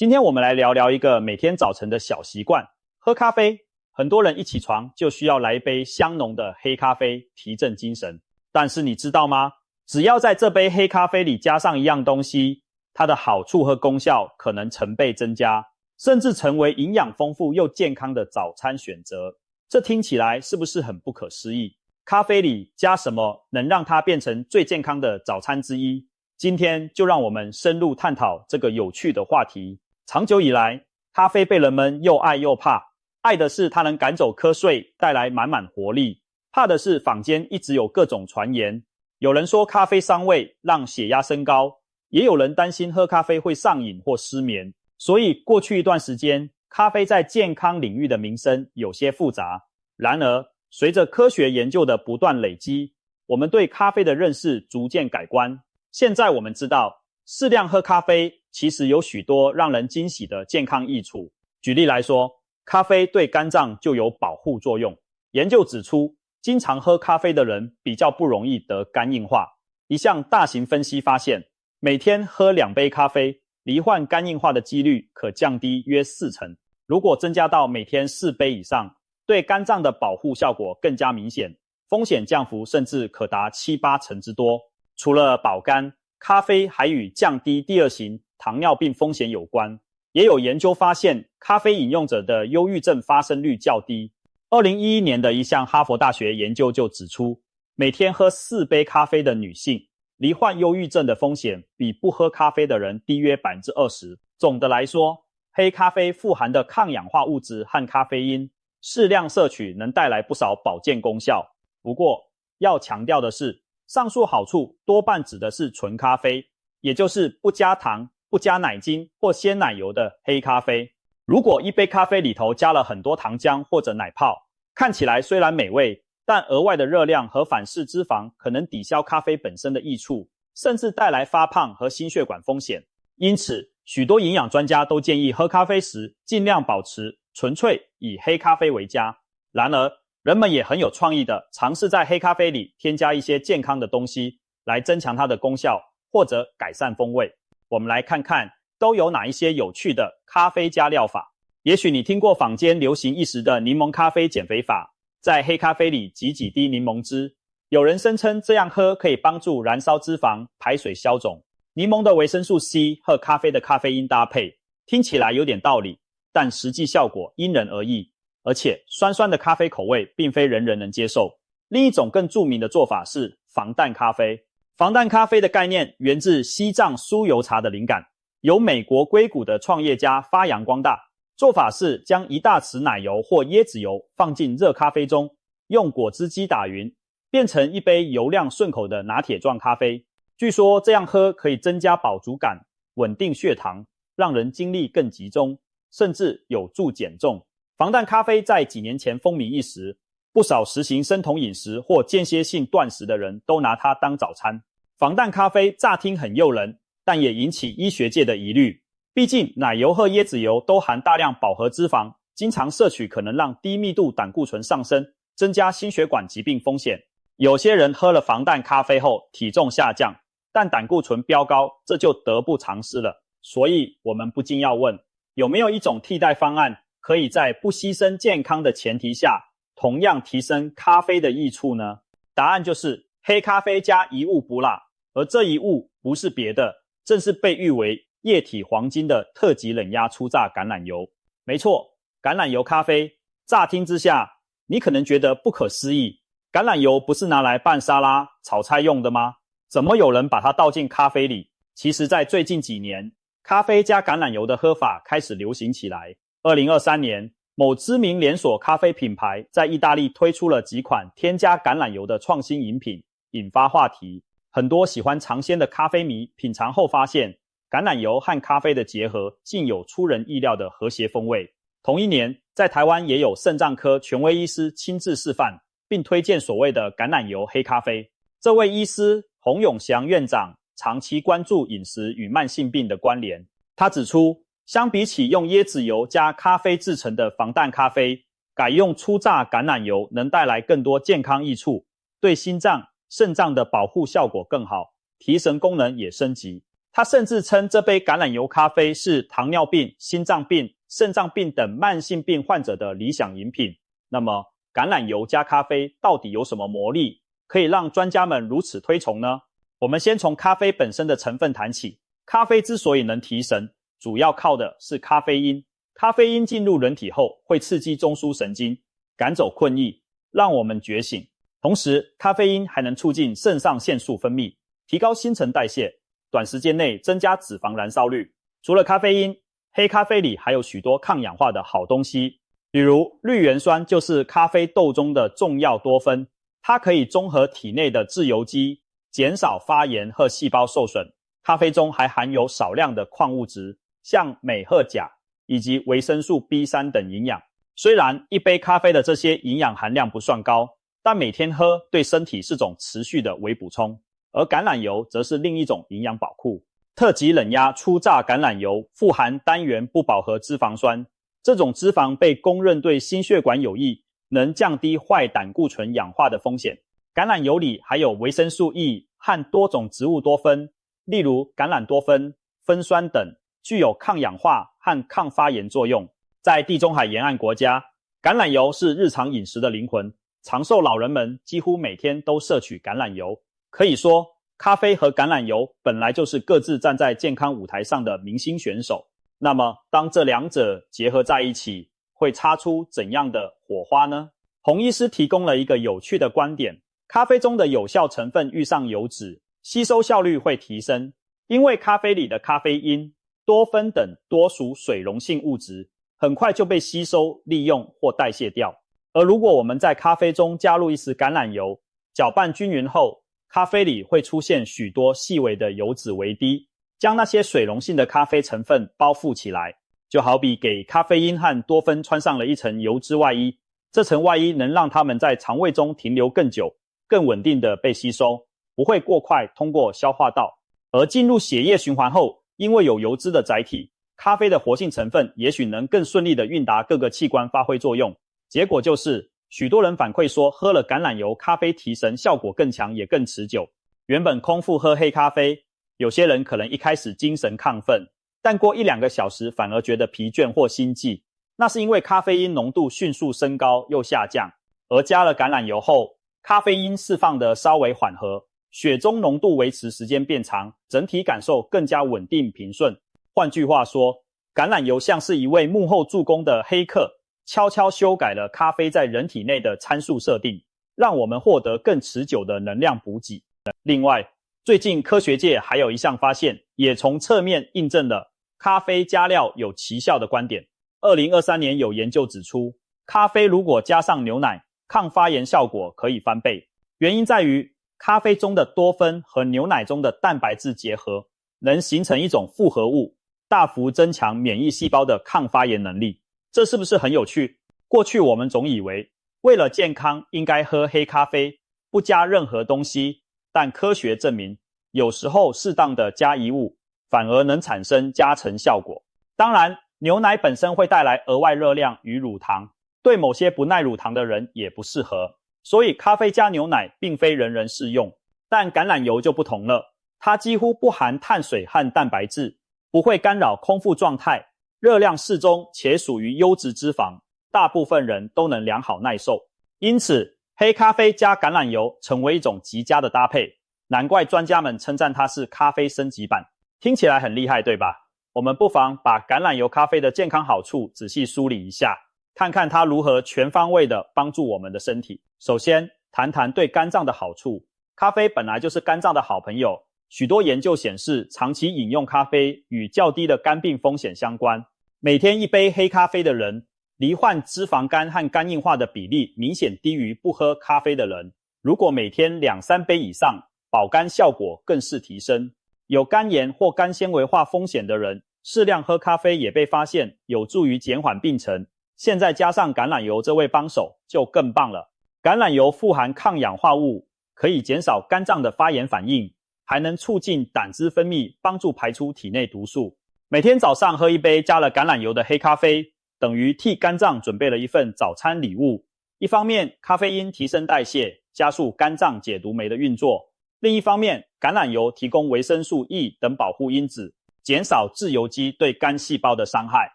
今天我们来聊聊一个每天早晨的小习惯，喝咖啡。很多人一起床就需要来一杯香浓的黑咖啡提振精神，但是你知道吗？只要在这杯黑咖啡里加上一样东西，它的好处和功效可能成倍增加，甚至成为营养丰富又健康的早餐选择。这听起来是不是很不可思议？咖啡里加什么能让它变成最健康的早餐之一？今天就让我们深入探讨这个有趣的话题。长久以来，咖啡被人们又爱又怕。爱的是它能赶走瞌睡，带来满满活力；怕的是坊间一直有各种传言。有人说咖啡伤胃，让血压升高，也有人担心喝咖啡会上瘾或失眠。所以过去一段时间，咖啡在健康领域的名声有些复杂。然而，随着科学研究的不断累积，我们对咖啡的认识逐渐改观。现在我们知道，适量喝咖啡其实有许多让人惊喜的健康益处。举例来说，咖啡对肝脏就有保护作用。研究指出，经常喝咖啡的人比较不容易得肝硬化。一项大型分析发现，每天喝2杯咖啡，罹患肝硬化的几率可降低约40%。如果增加到每天4杯以上，对肝脏的保护效果更加明显，风险降幅甚至可达7-8成之多。除了保肝，咖啡还与降低第2型糖尿病风险有关。也有研究发现，咖啡饮用者的忧郁症发生率较低。2011年的一项哈佛大学研究就指出，每天喝4杯咖啡的女性，罹患忧郁症的风险比不喝咖啡的人低约 20%。总的来说，黑咖啡富含的抗氧化物质和咖啡因，适量摄取能带来不少保健功效。不过，要强调的是，上述好处多半指的是纯咖啡，也就是不加糖、不加奶精或鲜奶油的黑咖啡。如果一杯咖啡里头加了很多糖浆或者奶泡，看起来虽然美味，但额外的热量和反式脂肪可能抵消咖啡本身的益处，甚至带来发胖和心血管风险。因此，许多营养专家都建议喝咖啡时尽量保持纯粹以黑咖啡为佳。然而，人们也很有创意的尝试在黑咖啡里添加一些健康的东西，来增强它的功效或者改善风味。我们来看看都有哪一些有趣的咖啡加料法。也许你听过坊间流行一时的柠檬咖啡减肥法，在黑咖啡里挤几滴柠檬汁。有人声称这样喝可以帮助燃烧脂肪、排水消肿。柠檬的维生素 C 和咖啡的咖啡因搭配，听起来有点道理，但实际效果因人而异。而且酸酸的咖啡口味并非人人能接受。另一种更著名的做法是防弹咖啡。防弹咖啡的概念源自西藏酥油茶的灵感，由美国硅谷的创业家发扬光大。做法是将1大匙奶油或椰子油放进热咖啡中，用果汁机打匀，变成一杯油亮顺口的拿铁状咖啡。据说这样喝可以增加饱足感，稳定血糖，让人精力更集中，甚至有助减重。防弹咖啡在几年前风靡一时，不少实行生酮饮食或间歇性断食的人都拿它当早餐。防弹咖啡乍听很诱人，但也引起医学界的疑虑。毕竟奶油和椰子油都含大量饱和脂肪，经常摄取可能让低密度胆固醇上升，增加心血管疾病风险。有些人喝了防弹咖啡后体重下降，但胆固醇飙高，这就得不偿失了。所以我们不禁要问，有没有一种替代方案，可以在不牺牲健康的前提下，同样提升咖啡的益处呢？答案就是黑咖啡加一物不落，而这一物不是别的，正是被誉为液体黄金的特级冷压初榨橄榄油。没错，橄榄油咖啡，乍听之下，你可能觉得不可思议，橄榄油不是拿来拌沙拉、炒菜用的吗？怎么有人把它倒进咖啡里？其实在最近几年，咖啡加橄榄油的喝法开始流行起来。2023年，某知名连锁咖啡品牌在意大利推出了几款添加橄榄油的创新饮品，引发话题。很多喜欢尝鲜的咖啡迷品尝后发现，橄榄油和咖啡的结合竟有出人意料的和谐风味。同一年，在台湾也有肾脏科权威医师亲自示范，并推荐所谓的橄榄油黑咖啡。这位医师洪永祥院长长期关注饮食与慢性病的关联。他指出，相比起用椰子油加咖啡制成的防弹咖啡，改用初榨橄榄油能带来更多健康益处，对心脏、肾脏的保护效果更好，提神功能也升级。他甚至称这杯橄榄油咖啡是糖尿病、心脏病、肾脏病等慢性病患者的理想饮品。那么，橄榄油加咖啡到底有什么魔力，可以让专家们如此推崇呢？我们先从咖啡本身的成分谈起。咖啡之所以能提神，主要靠的是咖啡因。咖啡因进入人体后，会刺激中枢神经，赶走困意，让我们觉醒。同时，咖啡因还能促进肾上腺素分泌，提高新陈代谢，短时间内增加脂肪燃烧率。除了咖啡因，黑咖啡里还有许多抗氧化的好东西，比如绿原酸就是咖啡豆中的重要多酚，它可以中和体内的自由基，减少发炎和细胞受损。咖啡中还含有少量的矿物质，像镁和钾，以及维生素 B3 等营养。虽然一杯咖啡的这些营养含量不算高，但每天喝对身体是种持续的微补充。而橄榄油则是另一种营养宝库。特级冷压初榨橄榄油富含单元不饱和脂肪酸，这种脂肪被公认对心血管有益，能降低坏胆固醇氧化的风险。橄榄油里还有维生素 E 和多种植物多酚，例如橄榄多酚、酚酸等，具有抗氧化和抗发炎作用。在地中海沿岸国家，橄榄油是日常饮食的灵魂，长寿老人们几乎每天都摄取橄榄油。可以说，咖啡和橄榄油本来就是各自站在健康舞台上的明星选手。那么，当这两者结合在一起，会擦出怎样的火花呢？洪医师提供了一个有趣的观点：咖啡中的有效成分遇上油脂，吸收效率会提升，因为咖啡里的咖啡因、多酚等多属水溶性物质，很快就被吸收、利用或代谢掉。而如果我们在咖啡中加入一丝橄榄油，搅拌均匀后，咖啡里会出现许多细微的油脂微滴，将那些水溶性的咖啡成分包覆起来，就好比给咖啡因和多酚穿上了一层油脂外衣。这层外衣能让它们在肠胃中停留更久，更稳定地被吸收，不会过快通过消化道。而进入血液循环后，因为有油脂的载体，咖啡的活性成分也许能更顺利地运达各个器官发挥作用。结果就是许多人反馈说，喝了橄榄油咖啡提神效果更强也更持久。原本空腹喝黑咖啡，有些人可能一开始精神亢奋，但过1-2个小时反而觉得疲倦或心悸，那是因为咖啡因浓度迅速升高又下降。而加了橄榄油后，咖啡因释放的稍微缓和，血中浓度维持时间变长，整体感受更加稳定平顺。换句话说，橄榄油像是一位幕后助攻的黑客，悄悄修改了咖啡在人体内的参数设定，让我们获得更持久的能量补给。另外，最近科学界还有一项发现，也从侧面印证了咖啡加料有奇效的观点。2023年有研究指出，咖啡如果加上牛奶，抗发炎效果可以翻倍。原因在于咖啡中的多酚和牛奶中的蛋白质结合，能形成一种复合物，大幅增强免疫细胞的抗发炎能力。这是不是很有趣？过去我们总以为为了健康应该喝黑咖啡，不加任何东西，但科学证明，有时候适当的加一物反而能产生加成效果。当然，牛奶本身会带来额外热量与乳糖，对某些不耐乳糖的人也不适合，所以咖啡加牛奶并非人人适用。但橄榄油就不同了，它几乎不含碳水和蛋白质，不会干扰空腹状态，热量适中且属于优质脂肪，大部分人都能良好耐受。因此，黑咖啡加橄榄油成为一种极佳的搭配，难怪专家们称赞它是咖啡升级版。听起来很厉害，对吧？我们不妨把橄榄油咖啡的健康好处仔细梳理一下，看看它如何全方位地帮助我们的身体。首先，谈谈对肝脏的好处。咖啡本来就是肝脏的好朋友，许多研究显示，长期饮用咖啡与较低的肝病风险相关。每天一杯黑咖啡的人，罹患脂肪肝和肝硬化的比例明显低于不喝咖啡的人。如果每天2-3杯以上，保肝效果更是提升。有肝炎或肝纤维化风险的人，适量喝咖啡也被发现有助于减缓病程。现在加上橄榄油这位帮手，就更棒了。橄榄油富含抗氧化物，可以减少肝脏的发炎反应，还能促进胆汁分泌，帮助排出体内毒素。每天早上喝一杯加了橄榄油的黑咖啡，等于替肝脏准备了一份早餐礼物。一方面，咖啡因提升代谢，加速肝脏解毒酶的运作；另一方面，橄榄油提供维生素 E 等保护因子，减少自由基对肝细胞的伤害。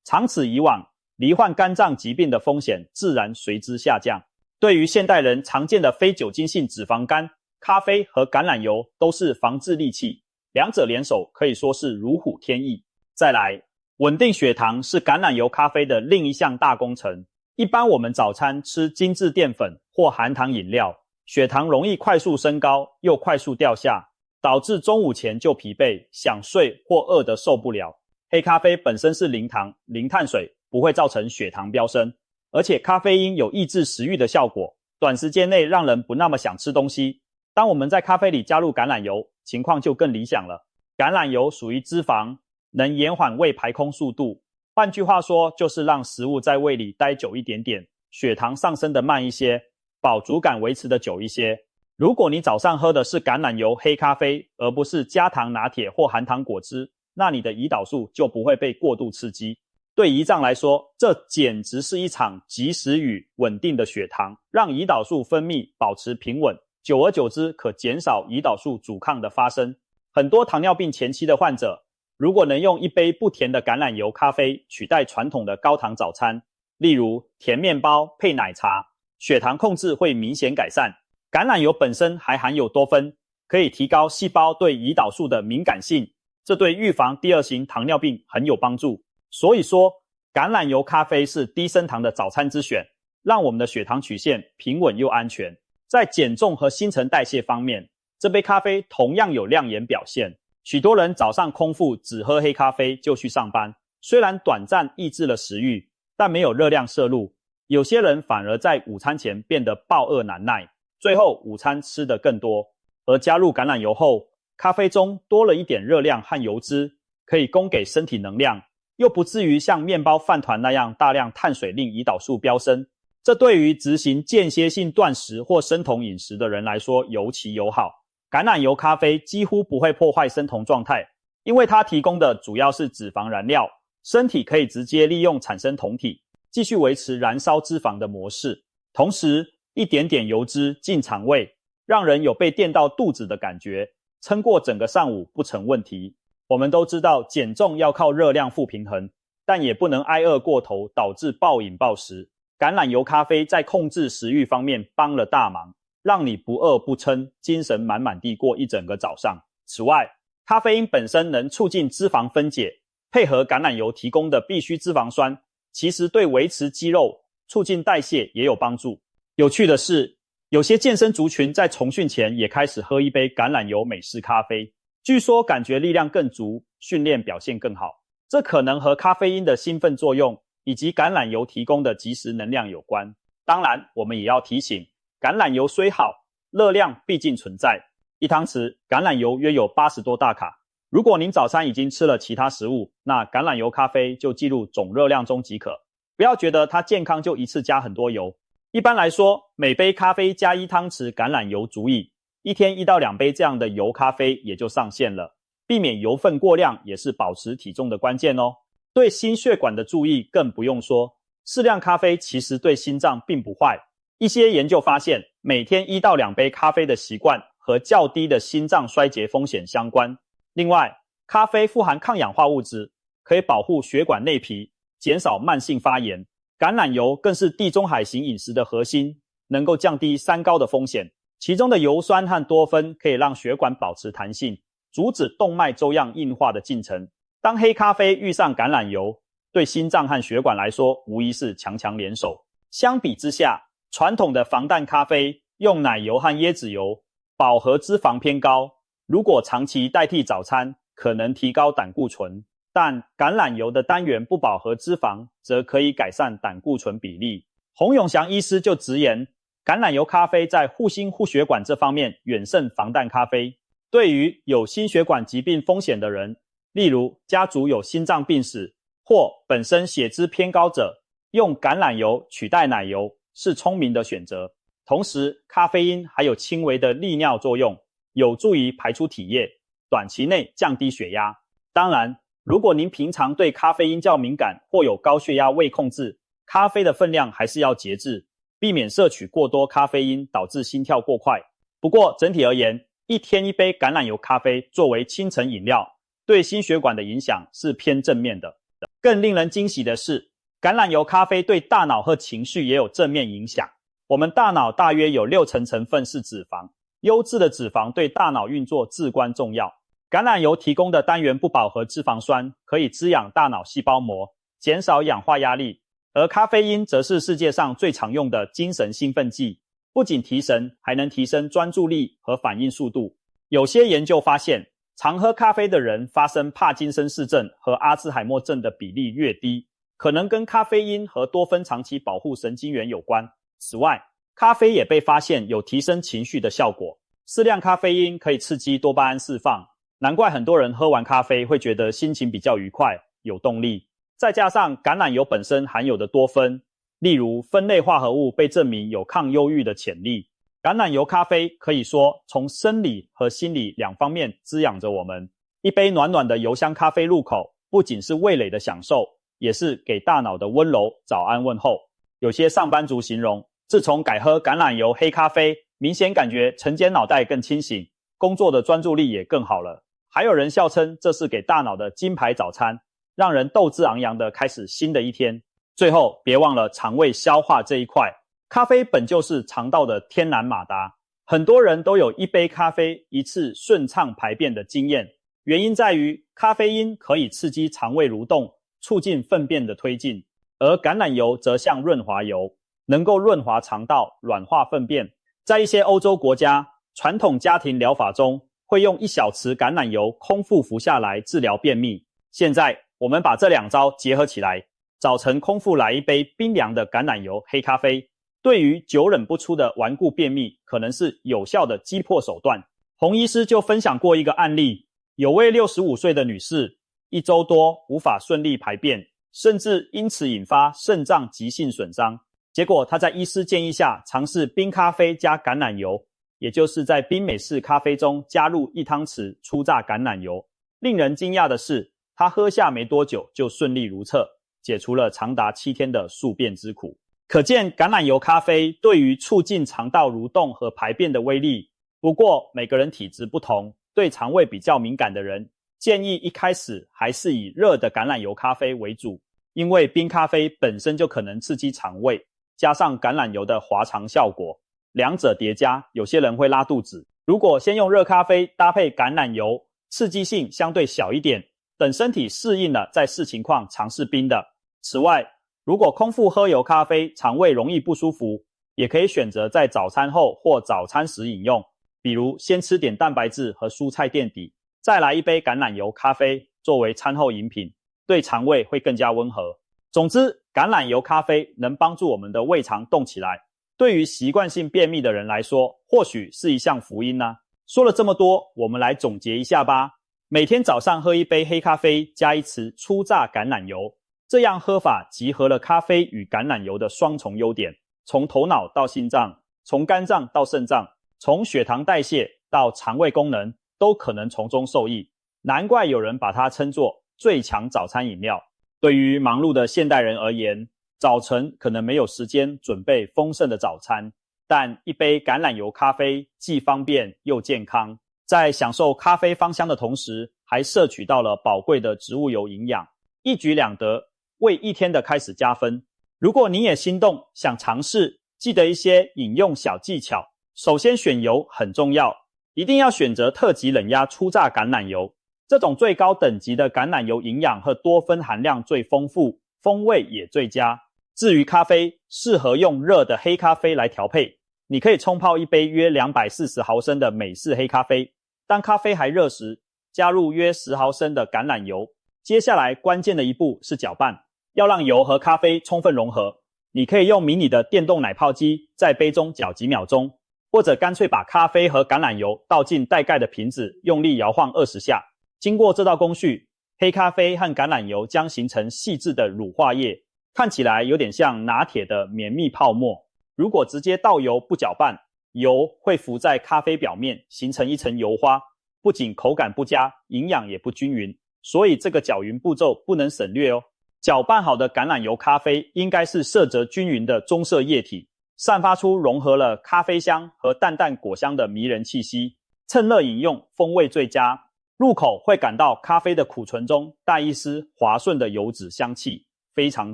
长此以往，罹患肝脏疾病的风险自然随之下降。对于现代人常见的非酒精性脂肪肝，咖啡和橄榄油都是防治利器，两者联手可以说是如虎添翼。再来，稳定血糖是橄榄油咖啡的另一项大工程。一般我们早餐吃精致淀粉或含糖饮料，血糖容易快速升高又快速掉下，导致中午前就疲惫，想睡或饿得受不了。黑咖啡本身是零糖、零碳水，不会造成血糖飙升，而且咖啡因有抑制食欲的效果，短时间内让人不那么想吃东西。当我们在咖啡里加入橄榄油，情况就更理想了。橄榄油属于脂肪，能延缓胃排空速度，换句话说，就是让食物在胃里待久一点点，血糖上升的慢一些，饱足感维持的久一些。如果你早上喝的是橄榄油黑咖啡，而不是加糖拿铁或含糖果汁，那你的胰岛素就不会被过度刺激。对胰脏来说，这简直是一场及时雨，稳定的血糖，让胰岛素分泌保持平稳，久而久之可减少胰岛素阻抗的发生。很多糖尿病前期的患者，如果能用一杯不甜的橄榄油咖啡取代传统的高糖早餐，例如甜面包配奶茶，血糖控制会明显改善。橄榄油本身还含有多酚，可以提高细胞对胰岛素的敏感性，这对预防第二型糖尿病很有帮助。所以说，橄榄油咖啡是低升糖的早餐之选，让我们的血糖曲线平稳又安全。在减重和新陈代谢方面，这杯咖啡同样有亮眼表现。许多人早上空腹只喝黑咖啡就去上班，虽然短暂抑制了食欲，但没有热量摄入。有些人反而在午餐前变得暴饿难耐，最后午餐吃得更多。而加入橄榄油后，咖啡中多了一点热量和油脂，可以供给身体能量，又不至于像面包饭团那样大量碳水令胰岛素飙升。这对于执行间歇性断食或生酮饮食的人来说尤其友好。橄榄油咖啡几乎不会破坏生酮状态，因为它提供的主要是脂肪燃料，身体可以直接利用产生酮体，继续维持燃烧脂肪的模式。同时，一点点油脂进肠胃，让人有被电到肚子的感觉，撑过整个上午不成问题。我们都知道减重要靠热量负平衡，但也不能挨饿过头导致暴饮暴食。橄榄油咖啡在控制食欲方面帮了大忙，让你不饿不撑，精神满满地过一整个早上。此外，咖啡因本身能促进脂肪分解，配合橄榄油提供的必需脂肪酸，其实对维持肌肉、促进代谢也有帮助。有趣的是，有些健身族群在重训前也开始喝一杯橄榄油美式咖啡，据说感觉力量更足，训练表现更好。这可能和咖啡因的兴奋作用以及橄榄油提供的即时能量有关。当然，我们也要提醒，橄榄油虽好，热量毕竟存在。一汤匙橄榄油约有80多大卡。如果您早餐已经吃了其他食物，那橄榄油咖啡就计入总热量中即可。不要觉得它健康就一次加很多油。一般来说，每杯咖啡加1汤匙橄榄油足矣，一天1到2杯这样的油咖啡也就上限了。避免油分过量也是保持体重的关键哦。对心血管的注意更不用说，适量咖啡其实对心脏并不坏。一些研究发现，每天1到2杯咖啡的习惯和较低的心脏衰竭风险相关。另外，咖啡富含抗氧化物质，可以保护血管内皮，减少慢性发炎。橄榄油更是地中海型饮食的核心，能够降低三高的风险。其中的油酸和多酚可以让血管保持弹性，阻止动脉粥样硬化的进程。当黑咖啡遇上橄榄油，对心脏和血管来说无疑是强强联手。相比之下，传统的防弹咖啡用奶油和椰子油，饱和脂肪偏高，如果长期代替早餐，可能提高胆固醇。但橄榄油的单元不饱和脂肪则可以改善胆固醇比例。洪永祥医师就直言，橄榄油咖啡在护心护血管这方面远胜防弹咖啡。对于有心血管疾病风险的人，例如家族有心脏病史或本身血脂偏高者，用橄榄油取代奶油是聪明的选择。同时，咖啡因还有轻微的利尿作用，有助于排出体液，短期内降低血压。当然，如果您平常对咖啡因较敏感或有高血压未控制，咖啡的分量还是要节制，避免摄取过多咖啡因导致心跳过快。不过整体而言，一天一杯橄榄油咖啡作为清晨饮料，对心血管的影响是偏正面的。更令人惊喜的是，橄榄油咖啡对大脑和情绪也有正面影响。我们大脑大约有60%成分是脂肪，优质的脂肪对大脑运作至关重要。橄榄油提供的单元不饱和脂肪酸可以滋养大脑细胞膜，减少氧化压力，而咖啡因则是世界上最常用的精神兴奋剂，不仅提神，还能提升专注力和反应速度。有些研究发现，常喝咖啡的人发生帕金森氏症和阿兹海默症的比例越低，可能跟咖啡因和多酚长期保护神经元有关。此外，咖啡也被发现有提升情绪的效果。适量咖啡因可以刺激多巴胺释放，难怪很多人喝完咖啡会觉得心情比较愉快，有动力。再加上橄榄油本身含有的多酚，例如酚类化合物被证明有抗忧郁的潜力。橄榄油咖啡可以说从生理和心理两方面滋养着我们。一杯暖暖的油香咖啡入口，不仅是味蕾的享受，也是给大脑的温柔早安问候。有些上班族形容，自从改喝橄榄油黑咖啡，明显感觉晨间脑袋更清醒，工作的专注力也更好了。还有人笑称这是给大脑的金牌早餐，让人斗志昂扬地开始新的一天。最后，别忘了肠胃消化这一块。咖啡本就是肠道的天然马达，很多人都有一杯咖啡一次顺畅排便的经验。原因在于咖啡因可以刺激肠胃蠕动，促进粪便的推进，而橄榄油则像润滑油，能够润滑肠道，软化粪便。在一些欧洲国家，传统家庭疗法中会用1小匙橄榄油空腹服下来治疗便秘。现在我们把这2招结合起来，早晨空腹来一杯冰凉的橄榄油黑咖啡，对于久忍不出的顽固便秘，可能是有效的击破手段。洪医师就分享过一个案例，有位65岁的女士，1周多无法顺利排便，甚至因此引发肾脏急性损伤。结果她在医师建议下尝试冰咖啡加橄榄油，也就是在冰美式咖啡中加入1汤匙初榨橄榄油。令人惊讶的是，她喝下没多久就顺利如厕，解除了长达7天的宿便之苦。可见橄榄油咖啡对于促进肠道蠕动和排便的威力。不过每个人体质不同，对肠胃比较敏感的人，建议一开始还是以热的橄榄油咖啡为主，因为冰咖啡本身就可能刺激肠胃，加上橄榄油的滑肠效果，两者叠加，有些人会拉肚子。如果先用热咖啡搭配橄榄油，刺激性相对小一点，等身体适应了再视情况尝试冰的。此外，如果空腹喝油咖啡，肠胃容易不舒服，也可以选择在早餐后或早餐时饮用，比如先吃点蛋白质和蔬菜垫底，再来一杯橄榄油咖啡作为餐后饮品，对肠胃会更加温和。总之，橄榄油咖啡能帮助我们的胃肠动起来，对于习惯性便秘的人来说，或许是一项福音啊。说了这么多，我们来总结一下吧。每天早上喝一杯黑咖啡，加1匙初榨橄榄油，这样喝法集合了咖啡与橄榄油的双重优点，从头脑到心脏，从肝脏到肾脏，从血糖代谢到肠胃功能，都可能从中受益。难怪有人把它称作最强早餐饮料。对于忙碌的现代人而言，早晨可能没有时间准备丰盛的早餐，但一杯橄榄油咖啡既方便又健康，在享受咖啡芳香的同时，还摄取到了宝贵的植物油营养，一举两得，为一天的开始加分。如果你也心动想尝试，记得一些饮用小技巧。首先，选油很重要，一定要选择特级冷压初榨橄榄油，这种最高等级的橄榄油营养和多酚含量最丰富，风味也最佳。至于咖啡，适合用热的黑咖啡来调配，你可以冲泡一杯约240毫升的美式黑咖啡，当咖啡还热时，加入约10毫升的橄榄油。接下来关键的一步是搅拌，要让油和咖啡充分融合。你可以用迷你的电动奶泡机在杯中搅几秒钟，或者干脆把咖啡和橄榄油倒进带盖的瓶子，用力摇晃20下。经过这道工序，黑咖啡和橄榄油将形成细致的乳化液，看起来有点像拿铁的绵密泡沫。如果直接倒油不搅拌，油会浮在咖啡表面，形成一层油花，不仅口感不佳，营养也不均匀。所以这个搅匀步骤不能省略哦。搅拌好的橄榄油咖啡应该是色泽均匀的棕色液体，散发出融合了咖啡香和淡淡果香的迷人气息。趁热饮用，风味最佳，入口会感到咖啡的苦醇中带一丝滑顺的油脂香气，非常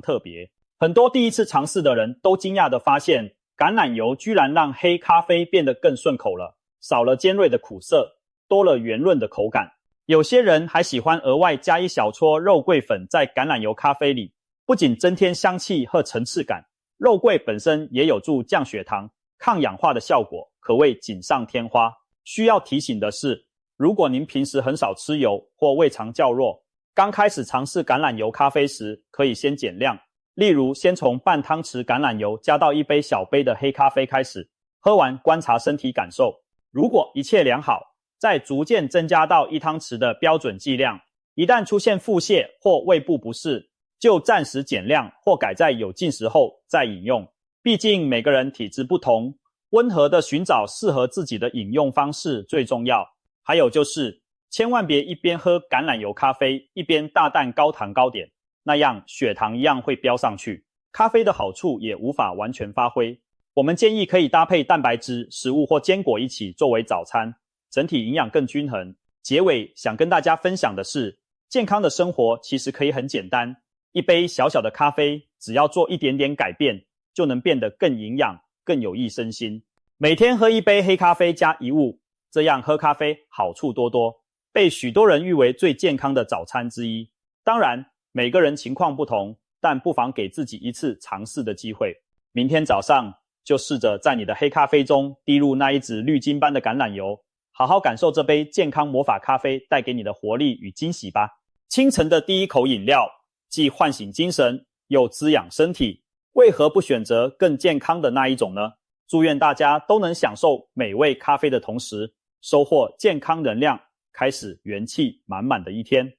特别。很多第一次尝试的人都惊讶地发现，橄榄油居然让黑咖啡变得更顺口了，少了尖锐的苦涩，多了圆润的口感。有些人还喜欢额外加一小撮肉桂粉在橄榄油咖啡里，不仅增添香气和层次感，肉桂本身也有助降血糖、抗氧化的效果，可谓锦上添花。需要提醒的是，如果您平时很少吃油或胃肠较弱，刚开始尝试橄榄油咖啡时，可以先减量，例如先从半汤匙橄榄油加到1杯小杯的黑咖啡开始，喝完观察身体感受。如果一切良好，再逐渐增加到1汤匙的标准剂量，一旦出现腹泻或胃部不适，就暂时减量或改在有进食后再饮用。毕竟每个人体质不同，温和的寻找适合自己的饮用方式最重要。还有就是，千万别一边喝橄榄油咖啡，一边大啖高糖糕点，那样血糖一样会飙上去，咖啡的好处也无法完全发挥。我们建议可以搭配蛋白质、食物或坚果一起作为早餐，整体营养更均衡。结尾想跟大家分享的是，健康的生活其实可以很简单，一杯小小的咖啡，只要做一点点改变，就能变得更营养、更有益身心。每天喝一杯黑咖啡加一物，这样喝咖啡好处多多，被许多人誉为最健康的早餐之一。当然，每个人情况不同，但不妨给自己一次尝试的机会。明天早上就试着在你的黑咖啡中滴入那一匙绿金般的橄榄油，好好感受这杯健康魔法咖啡带给你的活力与惊喜吧。清晨的第一口饮料，既唤醒精神，又滋养身体，为何不选择更健康的那一种呢？祝愿大家都能享受美味咖啡的同时，收获健康能量，开始元气满满的一天。